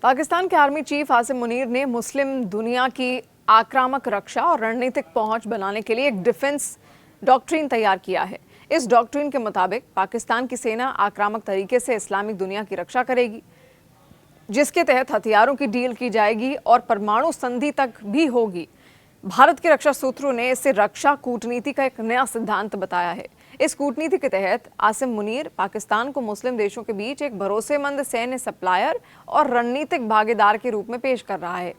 पाकिस्तान के army chief Asim Munir ने मुस्लिम दुनिया की आक्रामक रक्षा और रणनीतिक पहुंच बनाने के लिए एक डिफेंस डॉक्ट्रिन तैयार किया है। इस डॉक्ट्रिन के मुताबिक पाकिस्तान की सेना आक्रामक तरीके से इस्लामिक दुनिया की रक्षा करेगी, जिसके तहत हथियारों की डील की जाएगी और परमाणु संधि तक भी होगी। भारत के रक्षा सूत्रों ने इसे रक्षा कूटनीति का एक नया सिद्धांत बताया है। इस कूटनीति के तहत आसिम मुनीर पाकिस्तान को मुस्लिम देशों के बीच एक भरोसेमंद सैन्य सप्लायर और रणनीतिक भागीदार के रूप में पेश कर रहा है।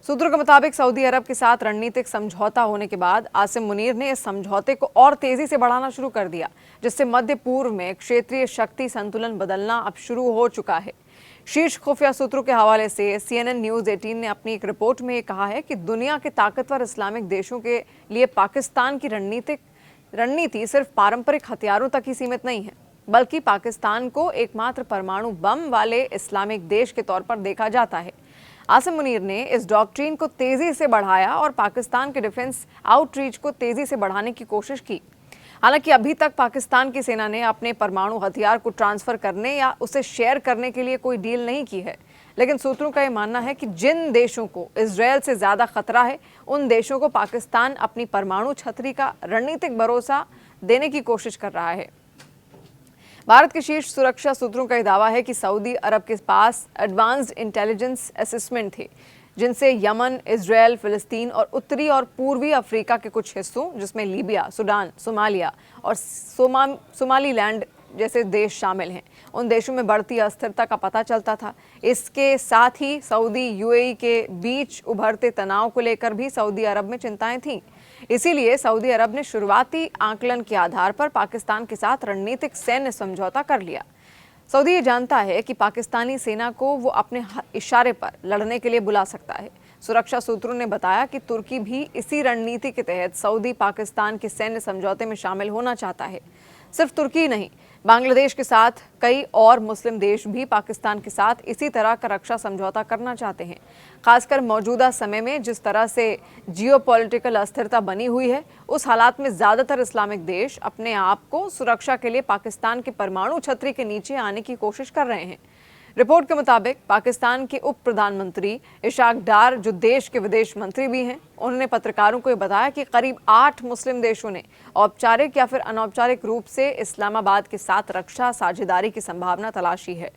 सूत्रों के मुताबिक सऊदी अरब के साथ रणनीतिक समझौता होने के बाद आसिम मुनीर ने इस समझौते को और तेजी से बढ़ाना शुरू कर दिया, जिससे मध्य पूर्व में क्षेत्रीय शक्ति संतुलन बदलना अब शुरू हो चुका है। शीर्ष खुफिया सूत्रों के हवाले से CNN न्यूज़ 18 ने अपनी एक रिपोर्ट में कहा है कि दुनिया के ताकतवर इस्लामिक देशों के लिए पाकिस्तान की रणनीति सिर्फ पारंपरिक हथियारों तक ही सीमित नहीं है, बल्कि पाकिस्तान को एकमात्र परमाणु बम वाले इस्लामिक देश के तौर पर देखा जाता है। आसिम मुनीर ने इस डॉक्ट्रिन को तेजी से बढ़ाया और पाकिस्तान के डिफेंस आउटरीच को तेजी से बढ़ाने की कोशिश की। हालांकि अभी तक पाकिस्तान की सेना ने अपने परमाणु हथियार को ट्रांसफर करने या उसे शेयर करने के लिए कोई डील नहीं की है, लेकिन सूत्रों का यह मानना है कि जिन देशों को इजरायल से ज्यादा खतरा है, उन देशों को पाकिस्तान अपनी परमाणु छतरी का रणनीतिक भरोसा देने की कोशिश कर रहा है। भारत के शीर्ष सुरक्षा सूत्रों का यह दावा है कि सऊदी अरब के पास एडवांस्ड इंटेलिजेंस असेसमेंट थे, जिनसे यमन, इजरायल, फिलिस्तीन और उत्तरी और पूर्वी अफ्रीका के कुछ हिस्सों, जिसमें लीबिया, सूडान, सोमालिया और सोमालीलैंड जैसे देश शामिल हैं, उन देशों में बढ़ती अस्थिरता का पता चलता था। इसके साथ ही सऊदी UAE के बीच उभरते तनाव को लेकर भी सऊदी अरब में चिंताएं थीं। इसीलिए सऊदी अरब ने शुरुआती आकलन के आधार पर पाकिस्तान के साथ रणनीतिक सैन्य समझौता कर लिया। सऊदी ये जानता है कि पाकिस्तानी सेना को वो अपने इशारे पर लड़ने के लिए बुला सकता है। सुरक्षा सूत्रों ने बताया कि तुर्की भी इसी रणनीति के तहत सऊदी पाकिस्तान के सैन्य समझौते में शामिल होना चाहता है। सिर्फ तुर्की नहीं, बांग्लादेश के साथ कई और मुस्लिम देश भी पाकिस्तान के साथ इसी तरह का रक्षा समझौता करना चाहते हैं। खासकर मौजूदा समय में जिस तरह से जियोपॉलिटिकल अस्थिरता बनी हुई है, उस हालात में ज़्यादातर इस्लामिक देश अपने आप को सुरक्षा के लिए पाकिस्तान की परमाणु छतरी के नीचे आने की कोशिश कर रहे हैं। रिपोर्ट के मुताबिक पाकिस्तान के उप प्रधानमंत्री इशाक डार, जो देश के विदेश मंत्री भी हैं, उन्होंने पत्रकारों को बताया कि करीब 8 मुस्लिम देशों ने औपचारिक या फिर अनौपचारिक रूप से इस्लामाबाद के साथ रक्षा साझेदारी की संभावना तलाशी है।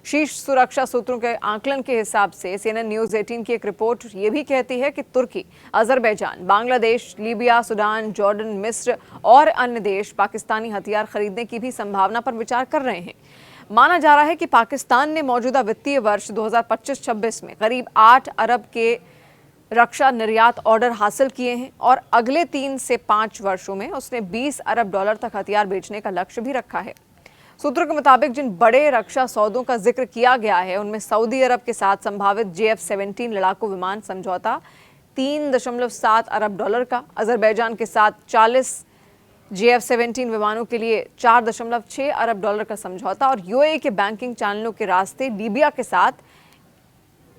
शीर्ष सुरक्षा सूत्रों के आकलन के हिसाब से CNN न्यूज़ 18 की एक रिपोर्ट ये भी कहती है कि तुर्की, Azerbaijan, Bangladesh, Libya, Sudan, Jordan, मिस्र और अन्य देश पाकिस्तानी हथियार खरीदने की भी संभावना पर विचार कर रहे हैं। माना जा रहा है कि पाकिस्तान ने मौजूदा वित्तीय वर्ष 2025-26 में करीब 8 अरब के रक्षा निर्यात ऑर्डर हासिल किए हैं और अगले 3 से 5 वर्षों में उसने $20 अरब तक हथियार बेचने का लक्ष्य भी रखा है। सूत्रों के मुताबिक जिन बड़े रक्षा सौदों का जिक्र किया गया है, उनमें सऊदी अरब के साथ संभावित JF-17 लड़ाकू विमान समझौता $3.7 अरब का, अजरबैजान के साथ 40 JF-17 विमानों के लिए $4.6 अरब का समझौता और UAE के बैंकिंग चैनलों के रास्ते लीबिया के साथ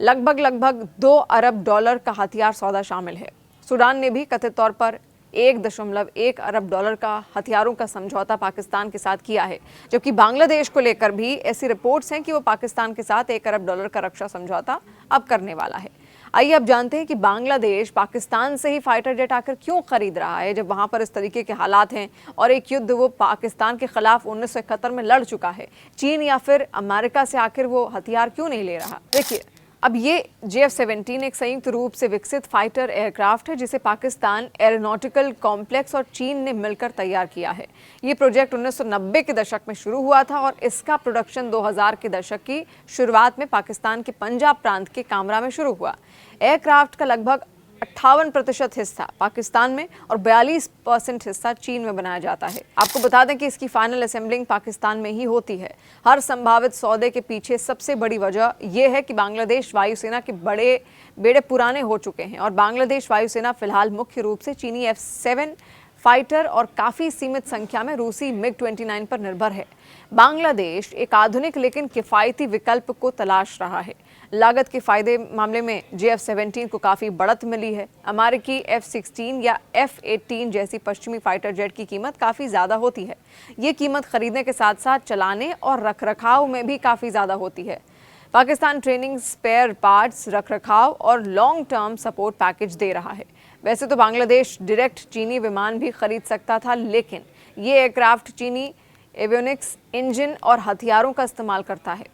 लगभग $2 अरब का हथियार सौदा शामिल है। सूडान ने भी कथित तौर पर $1.1 अरब का हथियारों का समझौता पाकिस्तान के साथ किया है, जबकि बांग्लादेश को लेकर भी ऐसी रिपोर्ट्स हैं कि वो पाकिस्तान के साथ $1 अरब का रक्षा समझौता अब करने वाला है। आइए अब जानते हैं कि बांग्लादेश पाकिस्तान से ही फाइटर जेट आखिर क्यों खरीद रहा है, जब वहां पर इस तरीके के हालात हैं और एक युद्ध वो पाकिस्तान के खिलाफ 1971 में लड़ चुका है। चीन या फिर अमेरिका से आखिर वो हथियार क्यों नहीं ले रहा? देखिए, अब ये JF-17 एक संयुक्त रूप से विकसित फाइटर एयरक्राफ्ट है, जिसे पाकिस्तान एरोनॉटिकल कॉम्प्लेक्स और चीन ने मिलकर तैयार किया है। ये प्रोजेक्ट 1990 के दशक में शुरू हुआ था और इसका प्रोडक्शन 2000 के दशक की शुरुआत में पाकिस्तान के पंजाब प्रांत के कामरा में शुरू हुआ। एयरक्राफ्ट का लगभग 58% हिस्सा पाकिस्तान में और 42% हिस्सा चीन में बनाया जाता है। आपको बता दें कि इसकी फाइनल असेंबलिंग पाकिस्तान में ही होती है। हर संभावित सौदे के पीछे सबसे बड़ी वजह यह है कि बांग्लादेश वायुसेना के बड़े बेड़े पुराने हो चुके हैं और बांग्लादेश वायुसेना फिलहाल मुख्य रूप से चीनी F-7 फाइटर और काफ़ी सीमित संख्या में रूसी MiG-29 पर निर्भर है। बांग्लादेश एक आधुनिक लेकिन किफ़ायती विकल्प को तलाश रहा है। लागत के फायदे मामले में JF-17 को काफ़ी बढ़त मिली है। अमेरिकी F-16 या F-18 जैसी पश्चिमी फाइटर जेट की कीमत काफ़ी ज़्यादा होती है। ये कीमत खरीदने के साथ साथ चलाने और रखरखाव में भी काफ़ी ज़्यादा होती है। पाकिस्तान ट्रेनिंग, स्पेयर पार्ट्स, रखरखाव और लॉन्ग टर्म सपोर्ट पैकेज दे रहा है। वैसे तो बांग्लादेश डायरेक्ट चीनी विमान भी खरीद सकता था, लेकिन ये एयरक्राफ्ट चीनी एवियोनिक्स इंजन और हथियारों का इस्तेमाल करता है।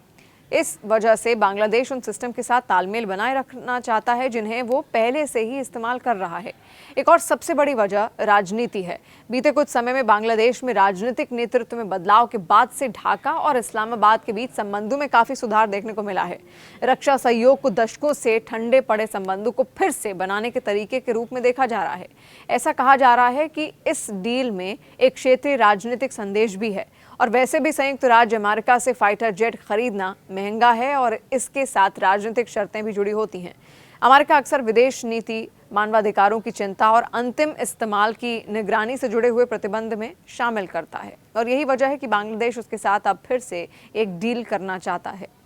इस वजह से बांग्लादेश उन सिस्टम के साथ तालमेल बनाए रखना चाहता है जिन्हें वो पहले से ही इस्तेमाल कर रहा है। एक और सबसे बड़ी वजह राजनीति है। बीते कुछ समय में बांग्लादेश में राजनीतिक नेतृत्व में बदलाव के बाद से ढाका और इस्लामाबाद के बीच संबंधों में काफी सुधार देखने को मिला है। रक्षा सहयोग को दशकों से ठंडे पड़े संबंधों को फिर से बनाने के तरीके के रूप में देखा जा रहा है। ऐसा कहा जा रहा है कि इस डील में एक क्षेत्रीय राजनीतिक संदेश भी है। और वैसे भी संयुक्त राज्य अमेरिका से फाइटर जेट खरीदना महंगा है और इसके साथ राजनीतिक शर्तें भी जुड़ी होती हैं। अमेरिका अक्सर विदेश नीति, मानवाधिकारों की चिंता और अंतिम इस्तेमाल की निगरानी से जुड़े हुए प्रतिबंध में शामिल करता है और यही वजह है कि बांग्लादेश उसके साथ अब फिर से एक डील करना चाहता है।